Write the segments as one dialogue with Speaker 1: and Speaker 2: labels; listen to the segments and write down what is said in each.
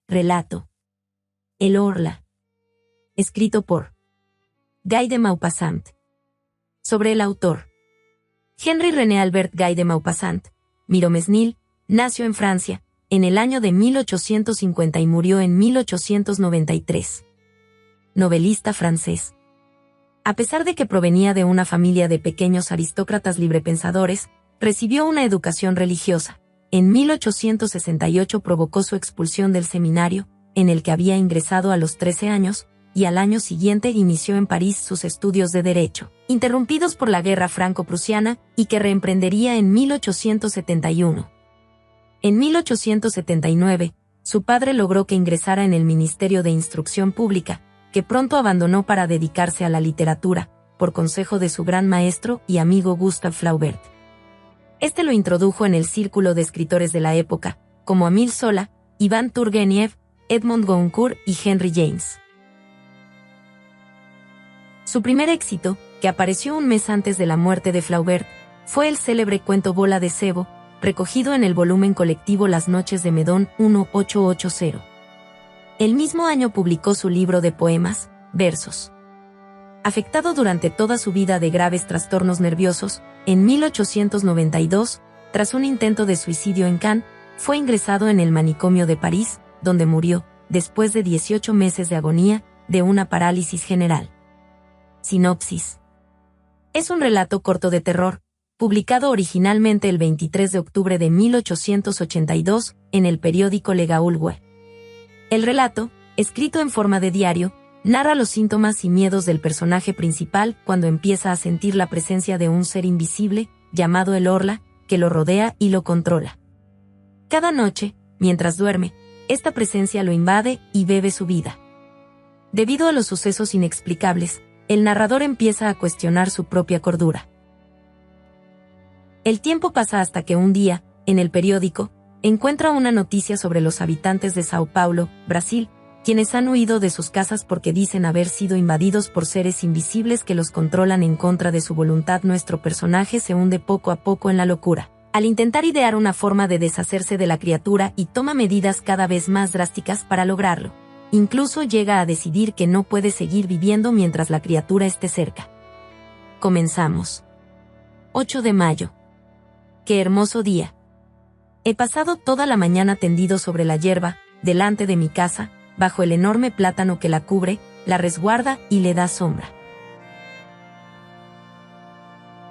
Speaker 1: Relato. El Orla. Escrito por Guy de Maupassant. Sobre el autor. Henry René Albert Guy de Maupassant, Miromesnil, nació en Francia, en el año de 1850 y murió en 1893. Novelista francés. A pesar de que provenía de una familia de pequeños aristócratas librepensadores, recibió una educación religiosa. En 1868 provocó su expulsión del seminario, en el que había ingresado a los 13 años, y al año siguiente inició en París sus estudios de Derecho, interrumpidos por la Guerra Franco-Prusiana, y que reemprendería en 1871. En 1879, su padre logró que ingresara en el Ministerio de Instrucción Pública, que pronto abandonó para dedicarse a la literatura, por consejo de su gran maestro y amigo Gustave Flaubert. Este lo introdujo en el círculo de escritores de la época, como Émile Zola, Iván Turgeniev, Edmond Goncourt y Henry James. Su primer éxito, que apareció un mes antes de la muerte de Flaubert, fue el célebre cuento Bola de Sebo, recogido en el volumen colectivo Las noches de Medón 1880. El mismo año publicó su libro de poemas, Versos. Afectado durante toda su vida de graves trastornos nerviosos, en 1892, tras un intento de suicidio en Cannes, fue ingresado en el manicomio de París, donde murió, después de 18 meses de agonía, de una parálisis general. Sinopsis. Es un relato corto de terror, publicado originalmente el 23 de octubre de 1882, en el periódico Le Gaulois. El relato, escrito en forma de diario, narra los síntomas y miedos del personaje principal cuando empieza a sentir la presencia de un ser invisible, llamado el Orla, que lo rodea y lo controla. Cada noche, mientras duerme, esta presencia lo invade y bebe su vida. Debido a los sucesos inexplicables, el narrador empieza a cuestionar su propia cordura. El tiempo pasa hasta que un día, en el periódico, encuentra una noticia sobre los habitantes de Sao Paulo, Brasil, quienes han huido de sus casas porque dicen haber sido invadidos por seres invisibles que los controlan en contra de su voluntad. Nuestro personaje se hunde poco a poco en la locura, al intentar idear una forma de deshacerse de la criatura y toma medidas cada vez más drásticas para lograrlo. Incluso llega a decidir que no puede seguir viviendo mientras la criatura esté cerca. Comenzamos. 8 de mayo. ¡Qué hermoso día! He pasado toda la mañana tendido sobre la hierba, delante de mi casa, bajo el enorme plátano que la cubre, la resguarda y le da sombra.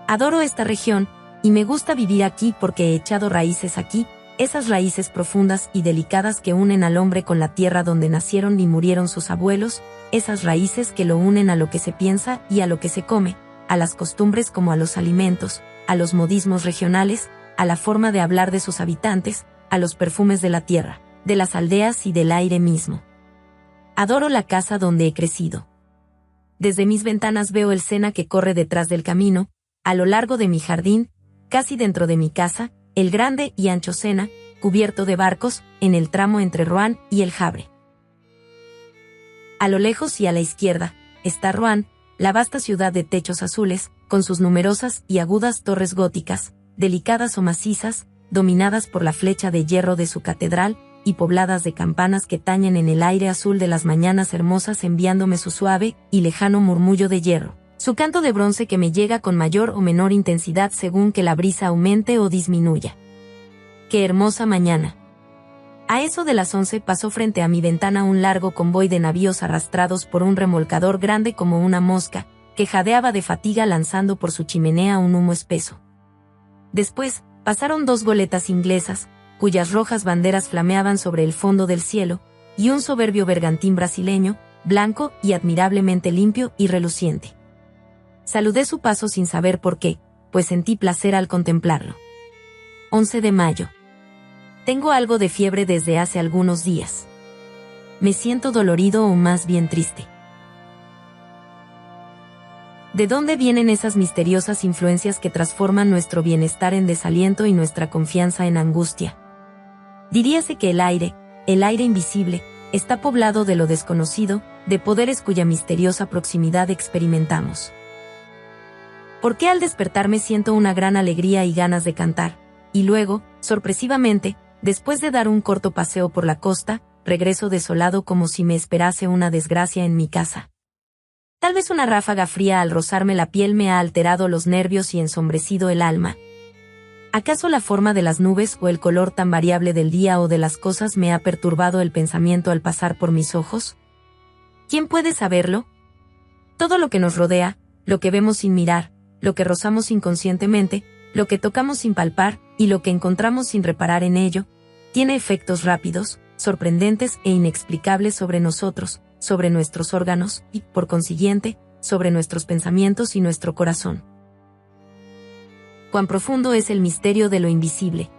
Speaker 1: Adoro esta región, y me gusta vivir aquí porque he echado raíces aquí, esas raíces profundas y delicadas que unen al hombre con la tierra donde nacieron y murieron sus abuelos, esas raíces que lo unen a lo que se piensa y a lo que se come, a las costumbres como a los alimentos, a los modismos regionales, a la forma de hablar de sus habitantes, a los perfumes de la tierra, de las aldeas y del aire mismo. Adoro la casa donde he crecido. Desde mis ventanas veo el Sena que corre detrás del camino, a lo largo de mi jardín, casi dentro de mi casa, el grande y ancho Sena, cubierto de barcos, en el tramo entre Rouen y el Havre. A lo lejos y a la izquierda, está Rouen, la vasta ciudad de techos azules, con sus numerosas y agudas torres góticas, delicadas o macizas, dominadas por la flecha de hierro de su catedral, y pobladas de campanas que tañen en el aire azul de las mañanas hermosas enviándome su suave y lejano murmullo de hierro, su canto de bronce que me llega con mayor o menor intensidad según que la brisa aumente o disminuya. ¡Qué hermosa mañana! A eso de las 11 pasó frente a mi ventana un largo convoy de navíos arrastrados por un remolcador grande como una mosca, que jadeaba de fatiga lanzando por su chimenea un humo espeso. Después, pasaron 2 goletas inglesas, cuyas rojas banderas flameaban sobre el fondo del cielo, y un soberbio bergantín brasileño, blanco y admirablemente limpio y reluciente. Saludé su paso sin saber por qué, pues sentí placer al contemplarlo. 11 de mayo. Tengo algo de fiebre desde hace algunos días. Me siento dolorido o más bien triste. ¿De dónde vienen esas misteriosas influencias que transforman nuestro bienestar en desaliento y nuestra confianza en angustia? Diríase que el aire invisible, está poblado de lo desconocido, de poderes cuya misteriosa proximidad experimentamos. ¿Por qué al despertarme siento una gran alegría y ganas de cantar? Y luego, sorpresivamente, después de dar un corto paseo por la costa, regreso desolado como si me esperase una desgracia en mi casa. Tal vez una ráfaga fría al rozarme la piel me ha alterado los nervios y ensombrecido el alma. ¿Acaso la forma de las nubes o el color tan variable del día o de las cosas me ha perturbado el pensamiento al pasar por mis ojos? ¿Quién puede saberlo? Todo lo que nos rodea, lo que vemos sin mirar, lo que rozamos inconscientemente, lo que tocamos sin palpar, y lo que encontramos sin reparar en ello, tiene efectos rápidos, sorprendentes e inexplicables sobre nosotros, sobre nuestros órganos, y, por consiguiente, sobre nuestros pensamientos y nuestro corazón. Cuán profundo es el misterio de lo invisible.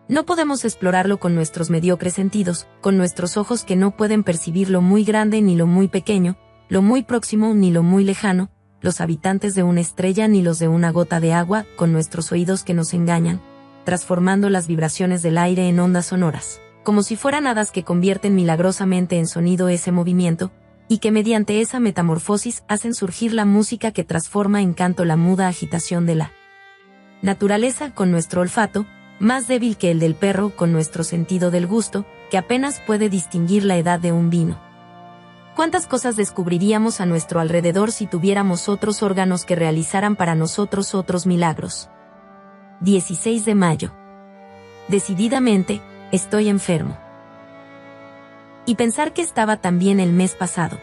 Speaker 1: No podemos explorarlo con nuestros mediocres sentidos, con nuestros ojos que no pueden percibir lo muy grande ni lo muy pequeño, lo muy próximo ni lo muy lejano, los habitantes de una estrella ni los de una gota de agua, con nuestros oídos que nos engañan, transformando las vibraciones del aire en ondas sonoras, como si fueran hadas que convierten milagrosamente en sonido ese movimiento, y que mediante esa metamorfosis hacen surgir la música que transforma en canto la muda agitación de la naturaleza con nuestro olfato, más débil que el del perro con nuestro sentido del gusto, que apenas puede distinguir la edad de un vino. ¿Cuántas cosas descubriríamos a nuestro alrededor si tuviéramos otros órganos que realizaran para nosotros otros milagros? 16 de mayo. Decididamente, estoy enfermo. Y pensar que estaba también el mes pasado.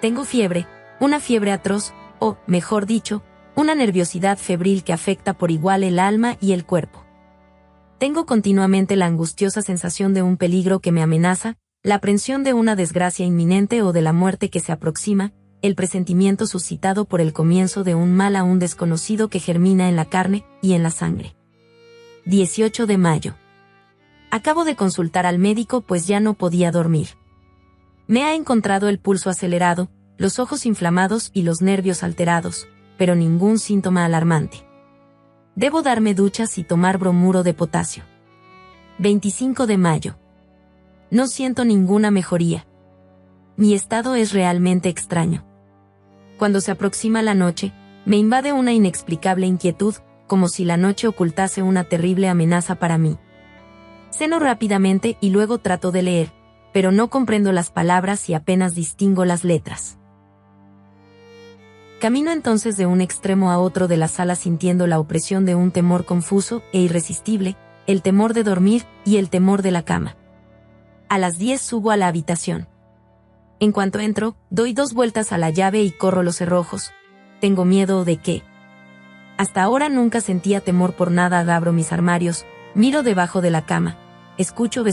Speaker 1: Tengo fiebre, una fiebre atroz, o, mejor dicho, una nerviosidad febril que afecta por igual el alma y el cuerpo. Tengo continuamente la angustiosa sensación de un peligro que me amenaza, la aprensión de una desgracia inminente o de la muerte que se aproxima, el presentimiento suscitado por el comienzo de un mal aún desconocido que germina en la carne y en la sangre. 18 de mayo. Acabo de consultar al médico pues ya no podía dormir. Me ha encontrado el pulso acelerado, los ojos inflamados y los nervios alterados, pero ningún síntoma alarmante. Debo darme duchas y tomar bromuro de potasio. 25 de mayo. No siento ninguna mejoría. Mi estado es realmente extraño. Cuando se aproxima la noche, me invade una inexplicable inquietud, como si la noche ocultase una terrible amenaza para mí. Ceno rápidamente y luego trato de leer, pero no comprendo las palabras y apenas distingo las letras. Camino entonces de un extremo a otro de la sala sintiendo la opresión de un temor confuso e irresistible, el temor de dormir y el temor de la cama. A las 10 subo a la habitación. En cuanto entro, doy 2 vueltas a la llave y corro los cerrojos. Tengo miedo de qué. Hasta ahora nunca sentía temor por nada. Abro mis armarios, miro debajo de la cama. Escucho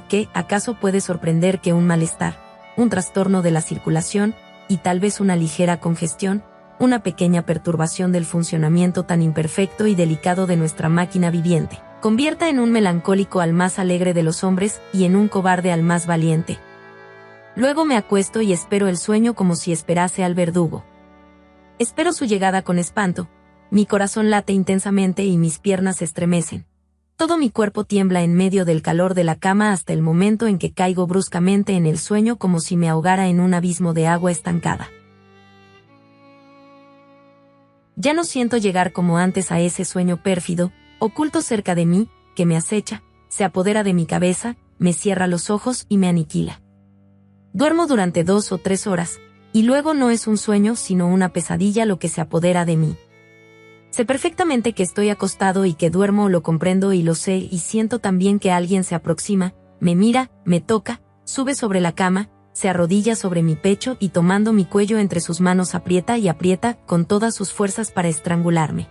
Speaker 1: que, ¿acaso puede sorprender que un malestar, un trastorno de la circulación, y tal vez una ligera congestión, una pequeña perturbación del funcionamiento tan imperfecto y delicado de nuestra máquina viviente, convierta en un melancólico al más alegre de los hombres y en un cobarde al más valiente? Luego me acuesto y espero el sueño como si esperase al verdugo. Espero su llegada con espanto, mi corazón late intensamente y mis piernas se estremecen. Todo mi cuerpo tiembla en medio del calor de la cama hasta el momento en que caigo bruscamente en el sueño como si me ahogara en un abismo de agua estancada. Ya no siento llegar como antes a ese sueño pérfido, oculto cerca de mí, que me acecha, se apodera de mi cabeza, me cierra los ojos y me aniquila. Duermo durante 2 o 3 horas, y luego no es un sueño sino una pesadilla lo que se apodera de mí. Sé perfectamente que estoy acostado y que duermo, lo comprendo y lo sé, y siento también que alguien se aproxima, me mira, me toca, sube sobre la cama, se arrodilla sobre mi pecho y tomando mi cuello entre sus manos aprieta y aprieta con todas sus fuerzas para estrangularme.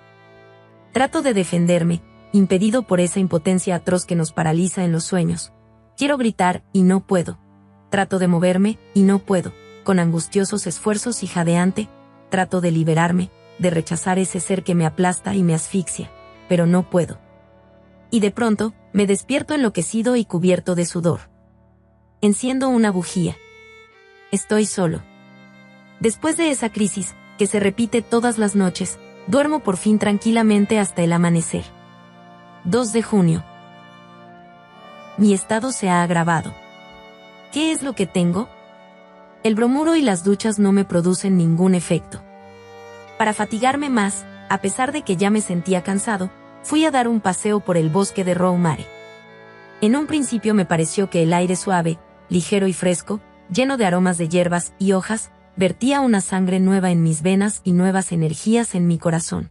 Speaker 1: Trato de defenderme, impedido por esa impotencia atroz que nos paraliza en los sueños. Quiero gritar y no puedo. Trato de moverme y no puedo. Con angustiosos esfuerzos y jadeante, trato de liberarme, de rechazar ese ser que me aplasta y me asfixia, pero no puedo. Y de pronto, me despierto enloquecido y cubierto de sudor. Enciendo una bujía. Estoy solo. Después de esa crisis, que se repite todas las noches, duermo por fin tranquilamente hasta el amanecer. 2 de junio. Mi estado se ha agravado. ¿Qué es lo que tengo? El bromuro y las duchas no me producen ningún efecto. Para fatigarme más, a pesar de que ya me sentía cansado, fui a dar un paseo por el bosque de Roumare. En un principio me pareció que el aire suave, ligero y fresco, lleno de aromas de hierbas y hojas, vertía una sangre nueva en mis venas y nuevas energías en mi corazón.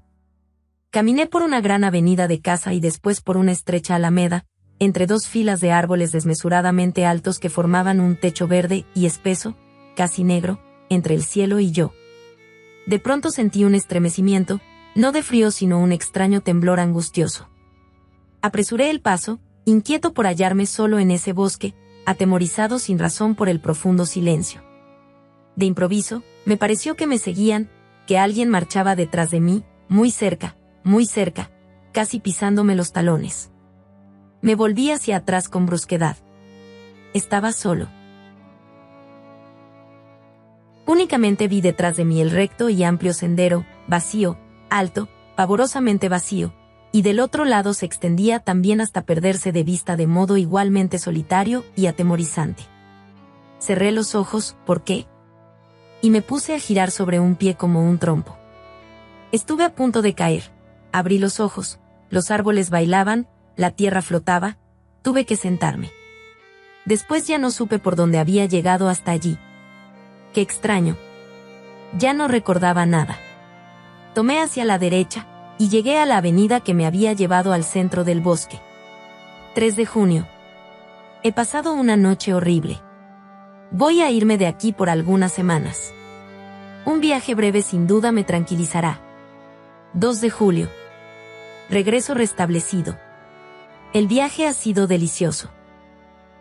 Speaker 1: Caminé por una gran avenida de casa y después por una estrecha alameda, entre dos filas de árboles desmesuradamente altos que formaban un techo verde y espeso, casi negro, entre el cielo y yo. De pronto sentí un estremecimiento, no de frío sino un extraño temblor angustioso. Apresuré el paso, inquieto por hallarme solo en ese bosque, atemorizado sin razón por el profundo silencio. De improviso, me pareció que me seguían, que alguien marchaba detrás de mí, muy cerca, casi pisándome los talones. Me volví hacia atrás con brusquedad. Estaba solo. Únicamente vi detrás de mí el recto y amplio sendero, vacío, alto, pavorosamente vacío, y del otro lado se extendía también hasta perderse de vista de modo igualmente solitario y atemorizante. Cerré los ojos, ¿por qué? Y me puse a girar sobre un pie como un trompo. Estuve a punto de caer. Abrí los ojos, los árboles bailaban, la tierra flotaba, tuve que sentarme. Después ya no supe por dónde había llegado hasta allí. Qué extraño. Ya no recordaba nada. Tomé hacia la derecha, y llegué a la avenida que me había llevado al centro del bosque. 3 de junio. He pasado una noche horrible. Voy a irme de aquí por algunas semanas. Un viaje breve sin duda me tranquilizará. 2 de julio. Regreso restablecido. El viaje ha sido delicioso.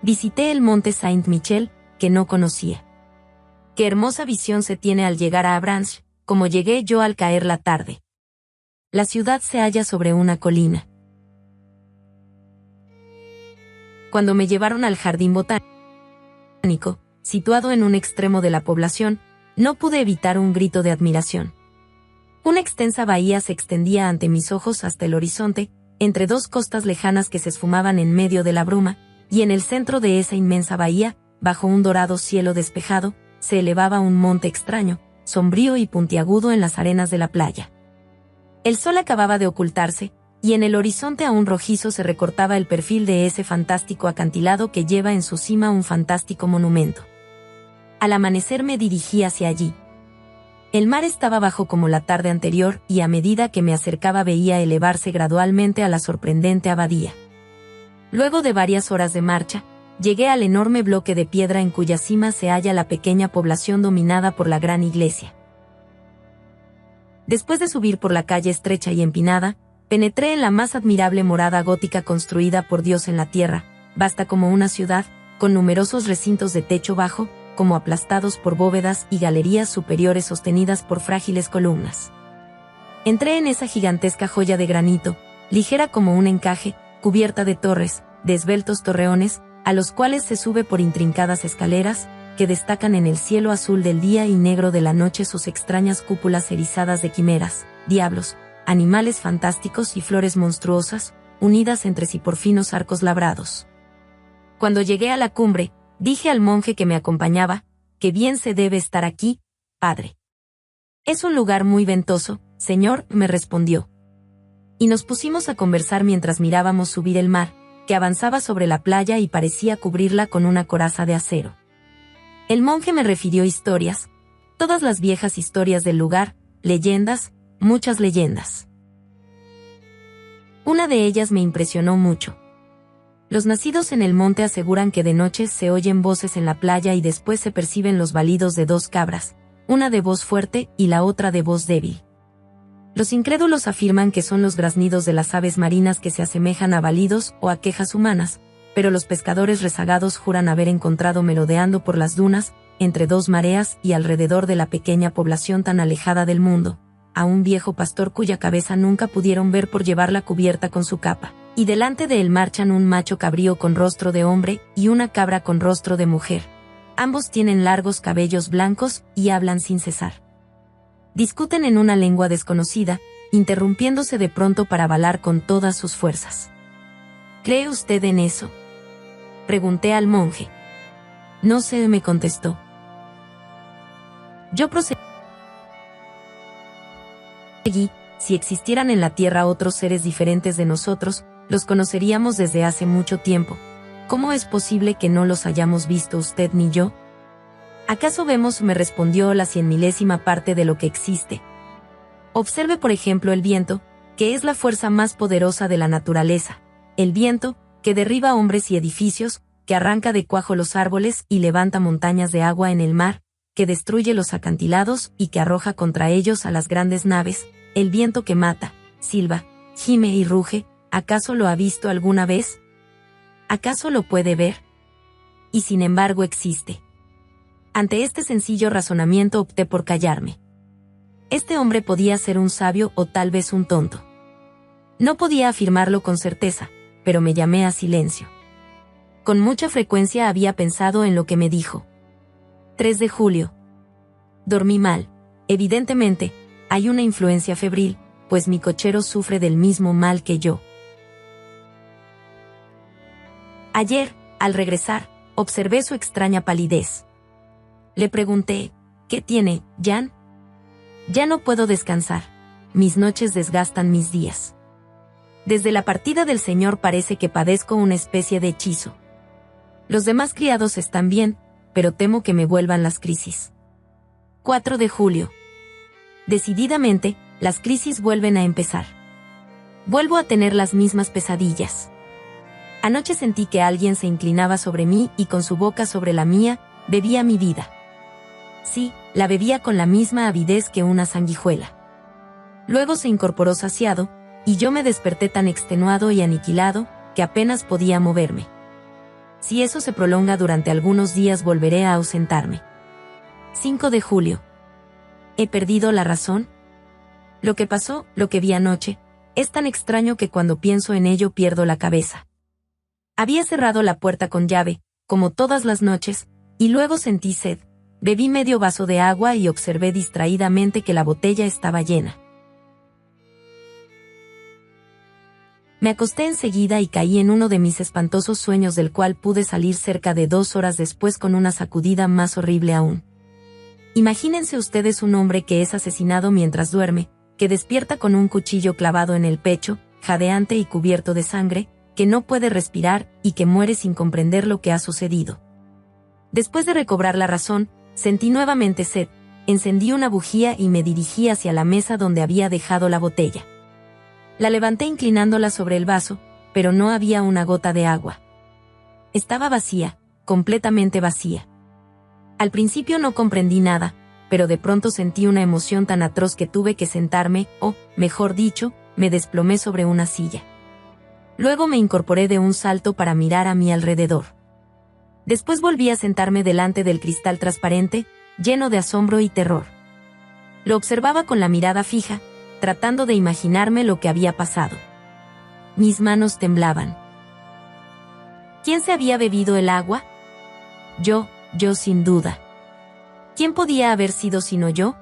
Speaker 1: Visité el monte Saint-Michel, que no conocía. Qué hermosa visión se tiene al llegar a Avranches, como llegué yo al caer la tarde. La ciudad se halla sobre una colina. Cuando me llevaron al jardín botánico, situado en un extremo de la población, no pude evitar un grito de admiración. Una extensa bahía se extendía ante mis ojos hasta el horizonte, entre dos costas lejanas que se esfumaban en medio de la bruma, y en el centro de esa inmensa bahía, bajo un dorado cielo despejado, se elevaba un monte extraño, sombrío y puntiagudo en las arenas de la playa. El sol acababa de ocultarse, y en el horizonte aún rojizo se recortaba el perfil de ese fantástico acantilado que lleva en su cima un fantástico monumento. Al amanecer me dirigí hacia allí. El mar estaba bajo como la tarde anterior y a medida que me acercaba veía elevarse gradualmente a la sorprendente abadía. Luego de varias horas de marcha, llegué al enorme bloque de piedra en cuya cima se halla la pequeña población dominada por la gran iglesia. Después de subir por la calle estrecha y empinada, penetré en la más admirable morada gótica construida por Dios en la tierra, vasta como una ciudad, con numerosos recintos de techo bajo, como aplastados por bóvedas y galerías superiores sostenidas por frágiles columnas. Entré en esa gigantesca joya de granito, ligera como un encaje, cubierta de torres, de esbeltos torreones, a los cuales se sube por intrincadas escaleras, que destacan en el cielo azul del día y negro de la noche sus extrañas cúpulas erizadas de quimeras, diablos, animales fantásticos y flores monstruosas, unidas entre sí por finos arcos labrados. Cuando llegué a la cumbre, dije al monje que me acompañaba, que bien se debe estar aquí, padre. Es un lugar muy ventoso, señor, me respondió. Y nos pusimos a conversar mientras mirábamos subir el mar, que avanzaba sobre la playa y parecía cubrirla con una coraza de acero. El monje me refirió historias, todas las viejas historias del lugar, leyendas, muchas leyendas. Una de ellas me impresionó mucho. Los nacidos en el monte aseguran que de noche se oyen voces en la playa y después se perciben los balidos de dos cabras, una de voz fuerte y la otra de voz débil. Los incrédulos afirman que son los graznidos de las aves marinas que se asemejan a balidos o a quejas humanas, pero los pescadores rezagados juran haber encontrado merodeando por las dunas, entre dos mareas y alrededor de la pequeña población tan alejada del mundo, a un viejo pastor cuya cabeza nunca pudieron ver por llevarla cubierta con su capa, y delante de él marchan un macho cabrío con rostro de hombre y una cabra con rostro de mujer. Ambos tienen largos cabellos blancos y hablan sin cesar. Discuten en una lengua desconocida, interrumpiéndose de pronto para balar con todas sus fuerzas. ¿Cree usted en eso?, pregunté al monje. No sé, me contestó. Yo proseguí. Si existieran en la tierra otros seres diferentes de nosotros, los conoceríamos desde hace mucho tiempo, ¿Cómo es posible que no los hayamos visto usted ni yo? ¿Acaso vemos? Me respondió la 100.000ª parte de lo que existe. Observe por ejemplo el viento, que es la fuerza más poderosa de la naturaleza. El viento, que derriba hombres y edificios, que arranca de cuajo los árboles y levanta montañas de agua en el mar, que destruye los acantilados y que arroja contra ellos a las grandes naves. El viento que mata, silba, gime y ruge. ¿Acaso lo ha visto alguna vez? ¿Acaso lo puede ver? Y sin embargo existe. Ante este sencillo razonamiento opté por callarme. Este hombre podía ser un sabio o tal vez un tonto. No podía afirmarlo con certeza, pero me llamé a silencio. Con mucha frecuencia había pensado en lo que me dijo. 3 de julio. Dormí mal. Evidentemente, hay una influencia febril, pues mi cochero sufre del mismo mal que yo. Ayer, al regresar, observé su extraña palidez. Le pregunté, ¿qué tiene, Jan? Ya no puedo descansar. Mis noches desgastan mis días. Desde la partida del señor parece que padezco una especie de hechizo. Los demás criados están bien, pero temo que me vuelvan las crisis. 4 de julio. Decididamente, las crisis vuelven a empezar. Vuelvo a tener las mismas pesadillas. Anoche sentí que alguien se inclinaba sobre mí y con su boca sobre la mía, bebía mi vida. Sí, la bebía con la misma avidez que una sanguijuela. Luego se incorporó saciado, y yo me desperté tan extenuado y aniquilado, que apenas podía moverme. Si eso se prolonga durante algunos días volveré a ausentarme. 5 de julio. ¿He perdido la razón? Lo que pasó, lo que vi anoche, es tan extraño que cuando pienso en ello pierdo la cabeza. Había cerrado la puerta con llave, como todas las noches, y luego sentí sed. Bebí medio vaso de agua y observé distraídamente que la botella estaba llena. Me acosté enseguida y caí en uno de mis espantosos sueños del cual pude salir cerca de 2 horas después con una sacudida más horrible aún. Imagínense ustedes un hombre que es asesinado mientras duerme, que despierta con un cuchillo clavado en el pecho, jadeante y cubierto de sangre, que no puede respirar y que muere sin comprender lo que ha sucedido. Después de recobrar la razón, sentí nuevamente sed, encendí una bujía y me dirigí hacia la mesa donde había dejado la botella. La levanté inclinándola sobre el vaso, pero no había una gota de agua. Estaba vacía, completamente vacía. Al principio no comprendí nada, pero de pronto sentí una emoción tan atroz que tuve que sentarme, o, mejor dicho, me desplomé sobre una silla. Luego me incorporé de un salto para mirar a mi alrededor. Después volví a sentarme delante del cristal transparente, lleno de asombro y terror. Lo observaba con la mirada fija, tratando de imaginarme lo que había pasado. Mis manos temblaban. ¿Quién se había bebido el agua? Yo sin duda. ¿Quién podía haber sido sino yo?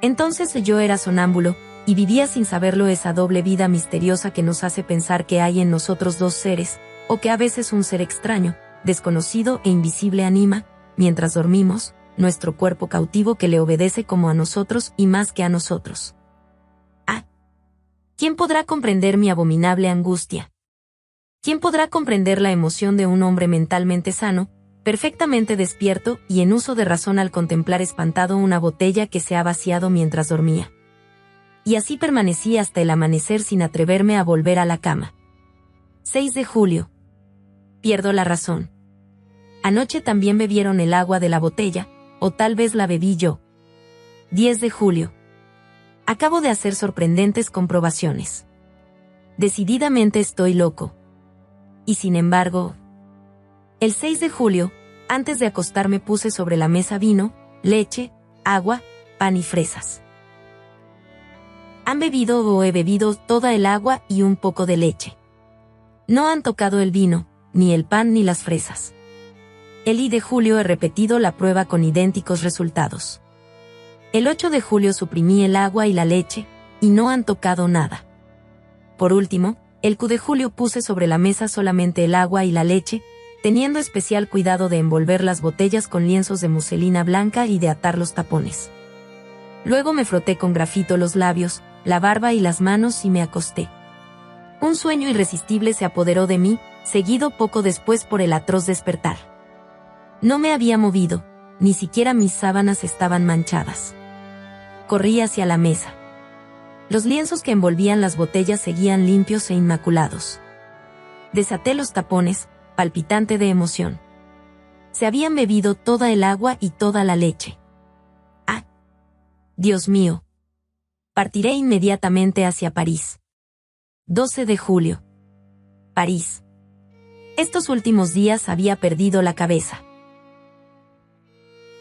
Speaker 1: Entonces yo era sonámbulo, y vivía sin saberlo esa doble vida misteriosa que nos hace pensar que hay en nosotros dos seres, o que a veces un ser extraño, desconocido e invisible anima, mientras dormimos, nuestro cuerpo cautivo que le obedece como a nosotros y más que a nosotros. ¿Quién podrá comprender mi abominable angustia? ¿Quién podrá comprender la emoción de un hombre mentalmente sano, perfectamente despierto y en uso de razón al contemplar espantado una botella que se ha vaciado mientras dormía? Y así permanecí hasta el amanecer sin atreverme a volver a la cama. 6 de julio. Pierdo la razón. Anoche también bebieron el agua de la botella, o tal vez la bebí yo. 10 de julio. Acabo de hacer sorprendentes comprobaciones. Decididamente estoy loco. Y sin embargo, el 6 de julio, antes de acostarme puse sobre la mesa vino, leche, agua, pan y fresas. ¿Han bebido o he bebido toda el agua y un poco de leche? No han tocado el vino, ni el pan ni las fresas. El I de julio he repetido la prueba con idénticos resultados. El 8 de julio suprimí el agua y la leche, y no han tocado nada. Por último, el Q de julio puse sobre la mesa solamente el agua y la leche, teniendo especial cuidado de envolver las botellas con lienzos de muselina blanca y de atar los tapones. Luego me froté con grafito los labios, la barba y las manos y me acosté. Un sueño irresistible se apoderó de mí, seguido poco después por el atroz despertar. No me había movido, ni siquiera mis sábanas estaban manchadas. Corrí hacia la mesa. Los lienzos que envolvían las botellas seguían limpios e inmaculados. Desaté los tapones, palpitante de emoción. Se habían bebido toda el agua y toda la leche. ¡Ah! Dios mío. Partiré inmediatamente hacia París. 12 de julio. París. Estos últimos días había perdido la cabeza.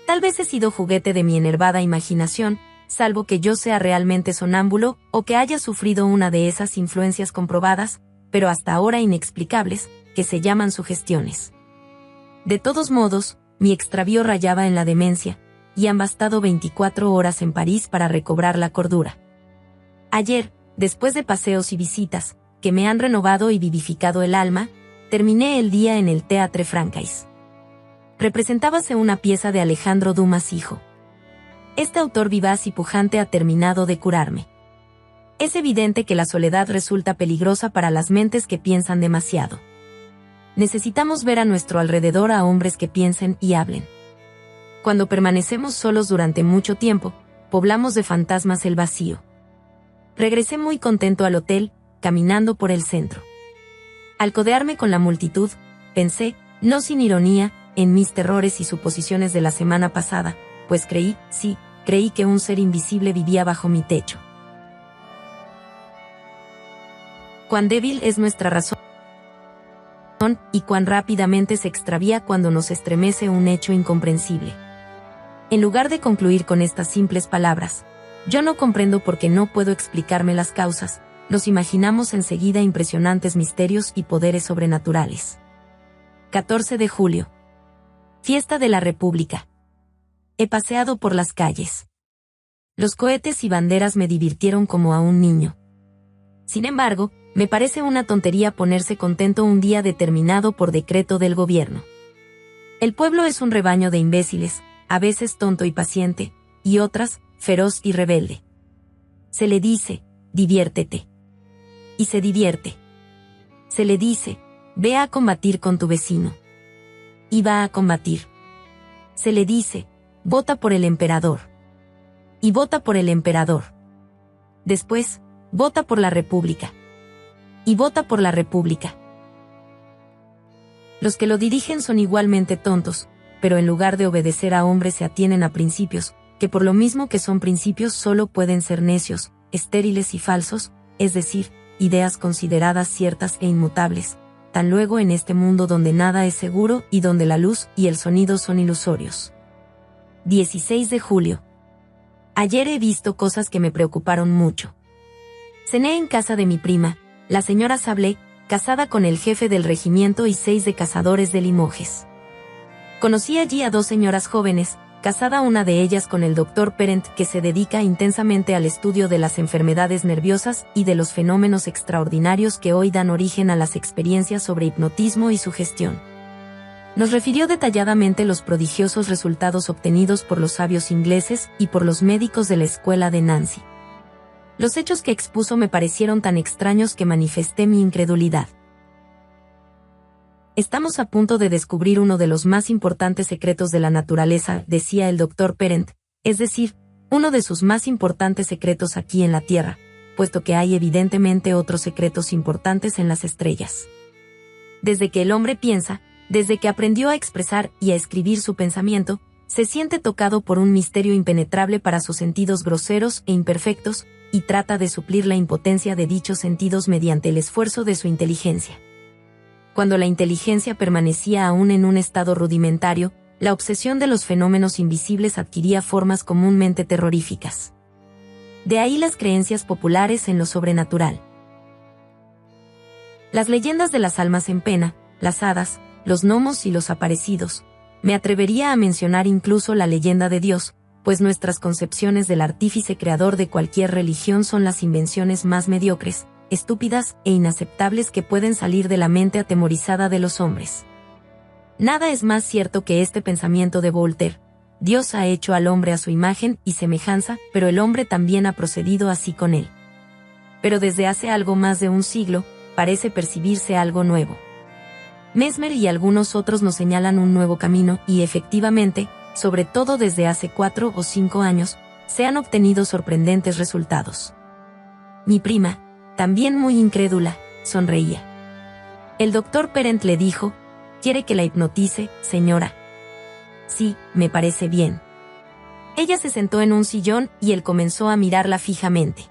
Speaker 1: Tal vez he sido juguete de mi enervada imaginación, salvo que yo sea realmente sonámbulo o que haya sufrido una de esas influencias comprobadas, pero hasta ahora inexplicables, que se llaman sugestiones. De todos modos, mi extravío rayaba en la demencia, y han bastado 24 horas en París para recobrar la cordura. Ayer, después de paseos y visitas, que me han renovado y vivificado el alma, terminé el día en el Théâtre Francais. Representábase una pieza de Alejandro Dumas hijo. Este autor vivaz y pujante ha terminado de curarme. Es evidente que la soledad resulta peligrosa para las mentes que piensan demasiado. Necesitamos ver a nuestro alrededor a hombres que piensen y hablen. Cuando permanecemos solos durante mucho tiempo, poblamos de fantasmas el vacío. Regresé muy contento al hotel, caminando por el centro. Al codearme con la multitud, pensé, no sin ironía, en mis terrores y suposiciones de la semana pasada, pues creí que un ser invisible vivía bajo mi techo. Cuán débil es nuestra razón y cuán rápidamente se extravía cuando nos estremece un hecho incomprensible. En lugar de concluir con estas simples palabras, yo no comprendo porque no puedo explicarme las causas, nos imaginamos enseguida impresionantes misterios y poderes sobrenaturales. 14 de julio. Fiesta de la República. He paseado por las calles. Los cohetes y banderas me divirtieron como a un niño. Sin embargo, me parece una tontería ponerse contento un día determinado por decreto del gobierno. El pueblo es un rebaño de imbéciles, a veces tonto y paciente, y otras, feroz y rebelde. Se le dice, diviértete. Y se divierte. Se le dice, ve a combatir con tu vecino. Y va a combatir. Se le dice, vota por el emperador. Y vota por el emperador. Después, vota por la República. Y vota por la República. Los que lo dirigen son igualmente tontos, pero en lugar de obedecer a hombres se atienen a principios, que por lo mismo que son principios solo pueden ser necios, estériles y falsos, es decir, ideas consideradas ciertas e inmutables, tan luego en este mundo donde nada es seguro y donde la luz y el sonido son ilusorios. 16 de julio. Ayer he visto cosas que me preocuparon mucho. Cené en casa de mi prima, la señora Sablé, casada con el jefe del regimiento y 6 de cazadores de Limoges. Conocí allí a 2 señoras jóvenes, casada una de ellas con el doctor Perent, que se dedica intensamente al estudio de las enfermedades nerviosas y de los fenómenos extraordinarios que hoy dan origen a las experiencias sobre hipnotismo y sugestión. Nos refirió detalladamente los prodigiosos resultados obtenidos por los sabios ingleses y por los médicos de la escuela de Nancy. Los hechos que expuso me parecieron tan extraños que manifesté mi incredulidad. Estamos a punto de descubrir uno de los más importantes secretos de la naturaleza, decía el doctor Perent, es decir, uno de sus más importantes secretos aquí en la Tierra, puesto que hay evidentemente otros secretos importantes en las estrellas. Desde que el hombre piensa, desde que aprendió a expresar y a escribir su pensamiento, se siente tocado por un misterio impenetrable para sus sentidos groseros e imperfectos, y trata de suplir la impotencia de dichos sentidos mediante el esfuerzo de su inteligencia. Cuando la inteligencia permanecía aún en un estado rudimentario, la obsesión de los fenómenos invisibles adquiría formas comúnmente terroríficas. De ahí las creencias populares en lo sobrenatural. Las leyendas de las almas en pena, las hadas, los gnomos y los aparecidos. Me atrevería a mencionar incluso la leyenda de Dios, pues nuestras concepciones del artífice creador de cualquier religión son las invenciones más mediocres, estúpidas e inaceptables que pueden salir de la mente atemorizada de los hombres. Nada es más cierto que este pensamiento de Voltaire: Dios ha hecho al hombre a su imagen y semejanza, pero el hombre también ha procedido así con él. Pero desde hace algo más de un siglo, parece percibirse algo nuevo. Mesmer y algunos otros nos señalan un nuevo camino y efectivamente, sobre todo desde hace 4 o 5 años, se han obtenido sorprendentes resultados. Mi prima, también muy incrédula, sonreía. El doctor Perent le dijo, ¿quiere que la hipnotice, señora? Sí, me parece bien. Ella se sentó en un sillón y él comenzó a mirarla fijamente.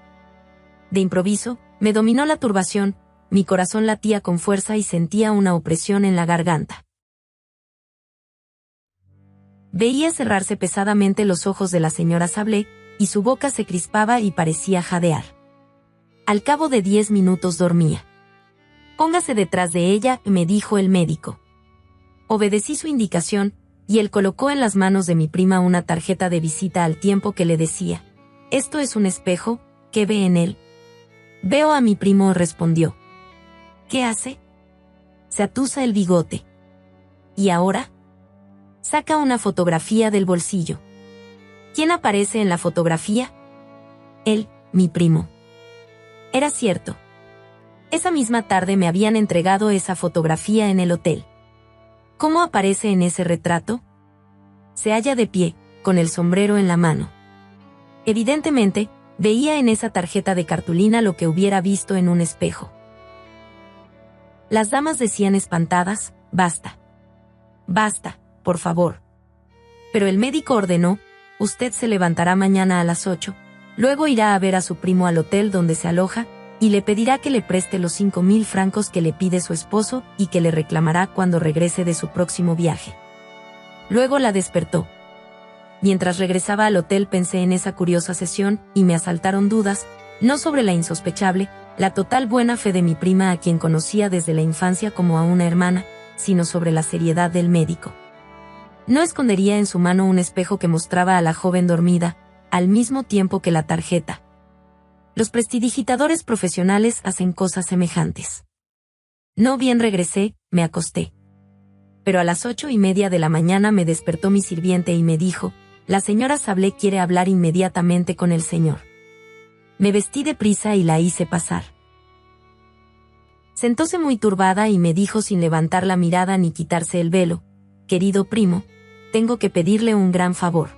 Speaker 1: De improviso, me dominó la turbación, mi corazón latía con fuerza y sentía una opresión en la garganta. Veía cerrarse pesadamente los ojos de la señora Sablé, y su boca se crispaba y parecía jadear. Al cabo de 10 minutos dormía. Póngase detrás de ella, me dijo el médico. Obedecí su indicación, y él colocó en las manos de mi prima una tarjeta de visita al tiempo que le decía, «Esto es un espejo, ¿qué ve en él?» «Veo a mi primo», respondió. «¿Qué hace?» «Se atusa el bigote». «¿Y ahora?» Saca una fotografía del bolsillo. ¿Quién aparece en la fotografía? Él, mi primo. Era cierto. Esa misma tarde me habían entregado esa fotografía en el hotel. ¿Cómo aparece en ese retrato? Se halla de pie, con el sombrero en la mano. Evidentemente, veía en esa tarjeta de cartulina lo que hubiera visto en un espejo. Las damas decían espantadas, «Basta. Basta, por favor». Pero el médico ordenó, «Usted se levantará mañana a las 8, luego irá a ver a su primo al hotel donde se aloja, y le pedirá que le preste los 5.000 francos que le pide su esposo y que le reclamará cuando regrese de su próximo viaje». Luego la despertó. Mientras regresaba al hotel pensé en esa curiosa sesión, y me asaltaron dudas, no sobre la insospechable, la total buena fe de mi prima a quien conocía desde la infancia como a una hermana, sino sobre la seriedad del médico. No escondería en su mano un espejo que mostraba a la joven dormida, al mismo tiempo que la tarjeta. Los prestidigitadores profesionales hacen cosas semejantes. No bien regresé, me acosté. Pero a las 8:30 de la mañana me despertó mi sirviente y me dijo, «La señora Sablé quiere hablar inmediatamente con el señor». Me vestí deprisa y la hice pasar. Sentóse muy turbada y me dijo sin levantar la mirada ni quitarse el velo, «Querido primo, tengo que pedirle un gran favor».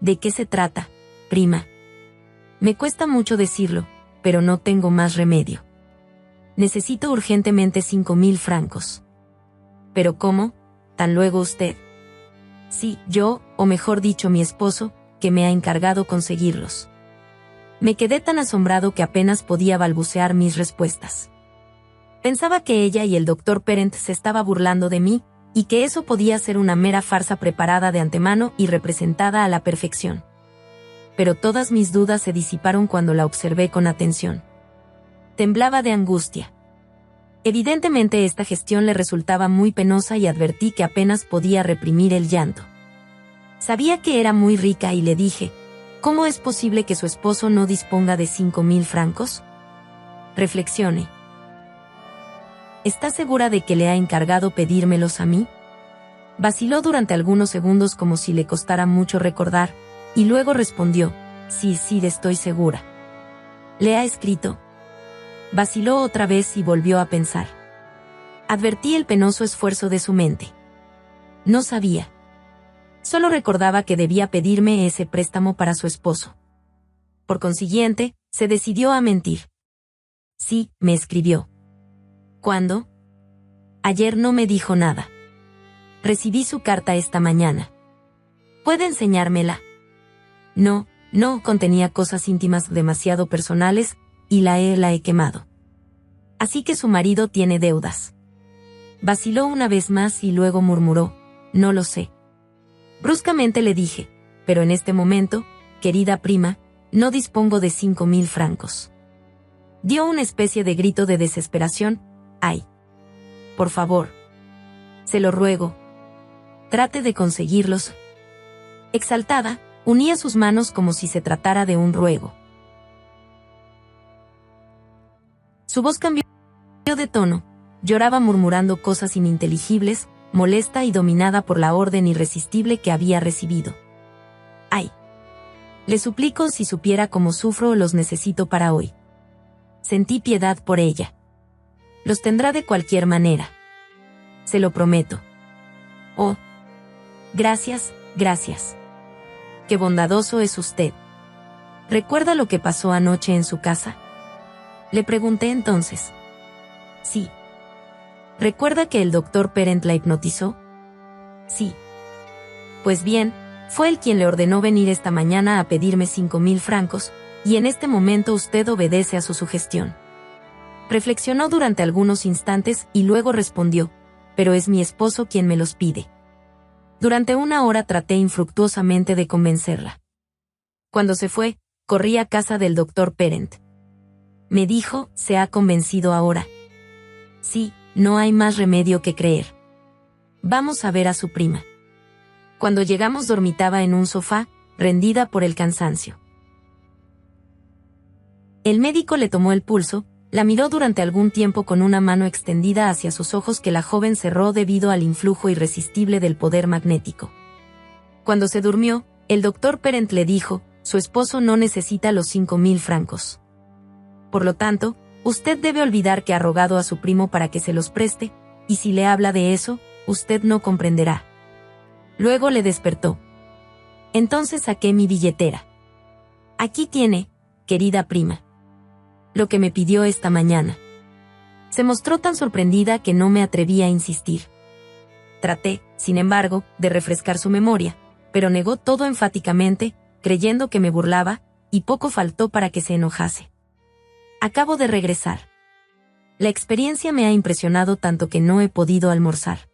Speaker 1: «¿De qué se trata, prima?» «Me cuesta mucho decirlo, pero no tengo más remedio. Necesito urgentemente 5.000 francos». «¿Pero cómo? ¿Tan luego usted?» «Sí, yo, o mejor dicho mi esposo, que me ha encargado conseguirlos». Me quedé tan asombrado que apenas podía balbucear mis respuestas. Pensaba que ella y el doctor Perent se estaba burlando de mí, y que eso podía ser una mera farsa preparada de antemano y representada a la perfección. Pero todas mis dudas se disiparon cuando la observé con atención. Temblaba de angustia. Evidentemente esta gestión le resultaba muy penosa y advertí que apenas podía reprimir el llanto. Sabía que era muy rica y le dije, «¿Cómo es posible que su esposo no disponga de 5.000 francos?» Reflexione. ¿Está segura de que le ha encargado pedírmelos a mí? Vaciló durante algunos segundos como si le costara mucho recordar, y luego respondió, «Sí, estoy segura». ¿Le ha escrito? Vaciló otra vez y volvió a pensar. Advertí el penoso esfuerzo de su mente. No sabía. Solo recordaba que debía pedirme ese préstamo para su esposo. Por consiguiente, se decidió a mentir. Sí, me escribió. ¿Cuándo? Ayer no me dijo nada. Recibí su carta esta mañana. ¿Puede enseñármela? No, contenía cosas íntimas demasiado personales, y la he quemado. Así que su marido tiene deudas. Vaciló una vez más y luego murmuró, «No lo sé». Bruscamente le dije, «Pero en este momento, querida prima, no dispongo de 5.000 francos». Dio una especie de grito de desesperación, «¡Ay! Por favor. Se lo ruego. Trate de conseguirlos». Exaltada, unía sus manos como si se tratara de un ruego. Su voz cambió de tono, lloraba murmurando cosas ininteligibles, molesta y dominada por la orden irresistible que había recibido. «Ay. Le suplico si supiera cómo sufro o los necesito para hoy». Sentí piedad por ella. «Los tendrá de cualquier manera». se lo prometo. Oh. Gracias, gracias. Qué bondadoso es usted. ¿Recuerda lo que pasó anoche en su casa? Le pregunté entonces. Sí. ¿Recuerda que el doctor Perent la hipnotizó? Sí. Pues bien, fue él quien le ordenó venir esta mañana a pedirme 5.000 francos, y en este momento usted obedece a su sugestión. Reflexionó durante algunos instantes y luego respondió, pero es mi esposo quien me los pide. Durante 1 hora traté infructuosamente de convencerla. Cuando se fue, corrí a casa del doctor Perent. Me dijo, ¿se ha convencido ahora? Sí, no hay más remedio que creer. Vamos a ver a su prima. Cuando llegamos dormitaba en un sofá, rendida por el cansancio. El médico le tomó el pulso, la miró durante algún tiempo con una mano extendida hacia sus ojos que la joven cerró debido al influjo irresistible del poder magnético. Cuando se durmió, el doctor Perent le dijo, su esposo no necesita los 5.000 francos. Por lo tanto, usted debe olvidar que ha rogado a su primo para que se los preste, y si le habla de eso, usted no comprenderá. Luego le despertó. Entonces saqué mi billetera. Aquí tiene, querida prima. Lo que me pidió esta mañana. Se mostró tan sorprendida que no me atreví a insistir. Traté, sin embargo, de refrescar su memoria, pero negó todo enfáticamente, creyendo que me burlaba, y poco faltó para que se enojase. Acabo de regresar. La experiencia me ha impresionado tanto que no he podido almorzar.